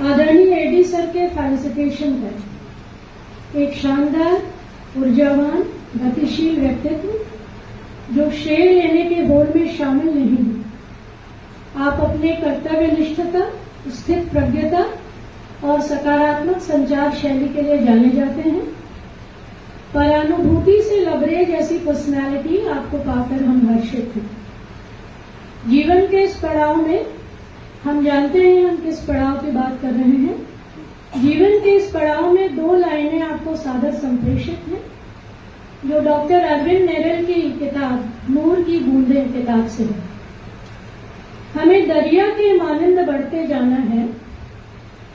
आदरणीय AD sir के felicitation है। एक शानदार, ऊर्जावान, गतिशील व्यक्तित्व जो श्रेय लेने के होड़ में शामिल नहीं है। आप अपने कर्तव्य निष्ठता, स्थित प्रज्ञता और सकारात्मक संचार शैली के लिए जाने जाते हैं। परानुभूति से लबरेज ऐसी पर्सनालिटी आपको पाकर हम हर्षित हैं। जीवन के इस पड़ाव में हम जानते हैं हम किस पड़ाव की बात कर रहे हैं। जीवन के इस पड़ाव में 2 लाइनें आपको सादर संप्रेषित हैं, जो डॉक्टर अरविंद नेरल की किताब नूर की बूंदें किताब से है। हमें दरिया के मानिंद बढ़ते जाना है,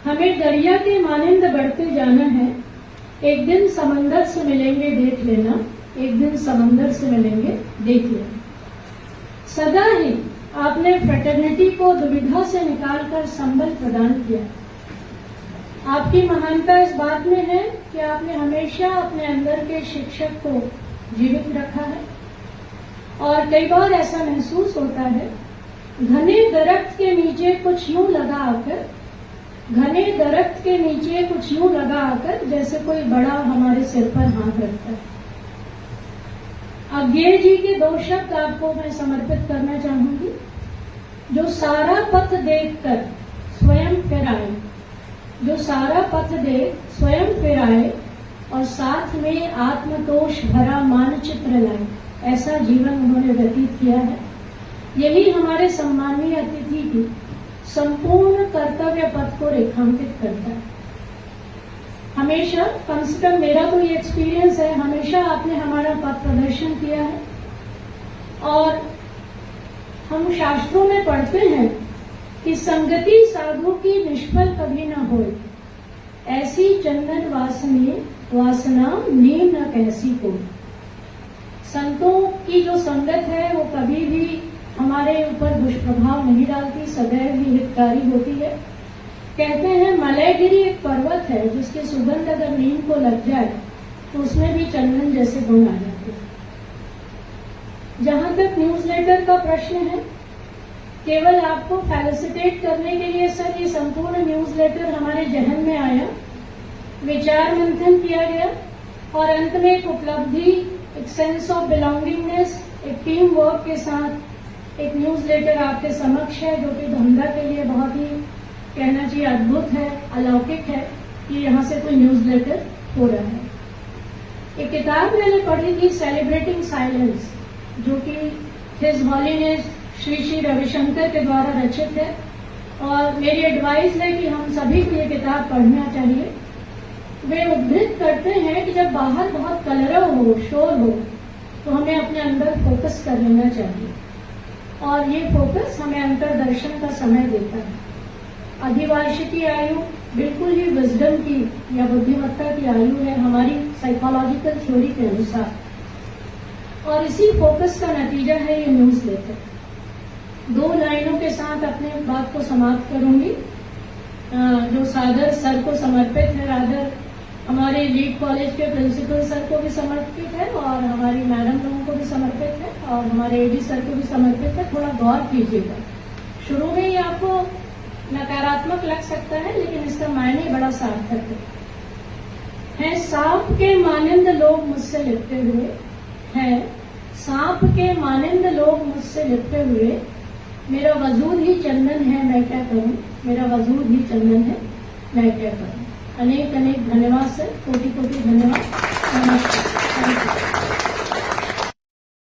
हमें दरिया के मानिंद बढ़ते जाना है। एक दिन समंदर से मिलेंगे देख लेना, एक दिन समंदर से मिलेंगे देख लेना। सदा ही आपने फ्रेटर्निटी को दुविधा से निकालकर संबल प्रदान किया। आपकी महानता इस बात में है कि आपने हमेशा अपने अंदर के शिक्षक को जीवित रखा है। और कई बार ऐसा महसूस होता है, घने दरख्त के नीचे कुछ यूं लगा आकर, घने दरख्त के नीचे कुछ यूं लगा आकर जैसे कोई बड़ा हमारे सिर पर हाथ रखता है। अज्ञेय जी के 2 शब्द आपको मैं समर्पित करना चाहूंगी। जो सारा पथ देखकर स्वयं फिर आए, जो सारा पथ देख स्वयं फिर आए और साथ में आत्मतोष भरा मानचित्र लाए, ऐसा जीवन उन्होंने व्यतीत किया है। यही हमारे सम्माननीय अतिथि की संपूर्ण कर्तव्य पथ को रेखांकित करता है। हमेशा, कम से कम मेरा तो ये एक्सपीरियंस है, हमेशा आपने हमारा पथ प्रदर्शन किया है। और हम शास्त्रों में पढ़ते हैं कि संगति साधु की निष्फल कभी न होए, ऐसी चंदन वासना नीम न कैसी को। संतों की जो संगत है वो कभी भी हमारे ऊपर दुष्प्रभाव नहीं डालती, सदैव ही हितकारी होती है। कहते हैं मलयगिरी एक पर्वत है जिसकी सुगंध अगर नीम को लग जाए तो उसमें भी चंदन जैसे गुण आ जाते हैं। जहां तक न्यूज़लेटर का प्रश्न है, केवल आपको फेलिसिटेट करने के लिए सर ये संपूर्ण न्यूज़लेटर हमारे जहन में आया, विचार मंथन किया गया और अंत में एक उपलब्धि, एक सेंस ऑफ बिलोंगिंगनेस, एक टीम वर्क के साथ एक न्यूज़लेटर आपके समक्ष है, जो कि धंधा के लिए बहुत ही कहना चाहिए अद्भुत है, अलौकिक है कि यहाँ से कोई न्यूज़लेटर हो रहा है। एक किताब मैंने पढ़ी थी, सेलिब्रेटिंग साइलेंस, जो कि हिज हॉलीनेस श्री श्री रविशंकर के द्वारा रचित है। और मेरी एडवाइस है कि हम सभी को ये किताब पढ़ना चाहिए। वे उद्धृत करते हैं कि जब बाहर बहुत कलरव हो, शोर हो, तो हमें अपने अंदर फोकस कर लेना चाहिए और ये फोकस हमें अंतर्दर्शन का समय देता है। अधिवार्षिकी आयु बिल्कुल ही विजडम की या बुद्धिमत्ता की आयु है हमारी साइकोलॉजिकल थ्योरी के अनुसार, और इसी फोकस का नतीजा है ये न्यूज़लेटर। 2 लाइनों के साथ अपने बात को समाप्त करूंगी, जो सादर सर को समर्पित है, रादर हमारे लीड कॉलेज के प्रिंसिपल सर को भी समर्पित है और हमारी मैडम लोगों को भी समर्पित है और हमारे एडी सर को भी समर्पित है। थोड़ा गौर कीजिएगा, शुरू में ही आपको नकारात्मक लग सकता है लेकिन इसका मायने बड़ा सार्थक है। सांप के मानिंद लोग मुझसे लिपटे हुए हैं, सांप के मानिंद लोग मुझसे लिपटे हुए, मेरा वजूद ही चंदन है मैं क्या करूं, मेरा वजूद ही चंदन है मैं क्या करूं। अनेक अनेक धन्यवाद सर, कोटि कोटि धन्यवाद। नमस्कार।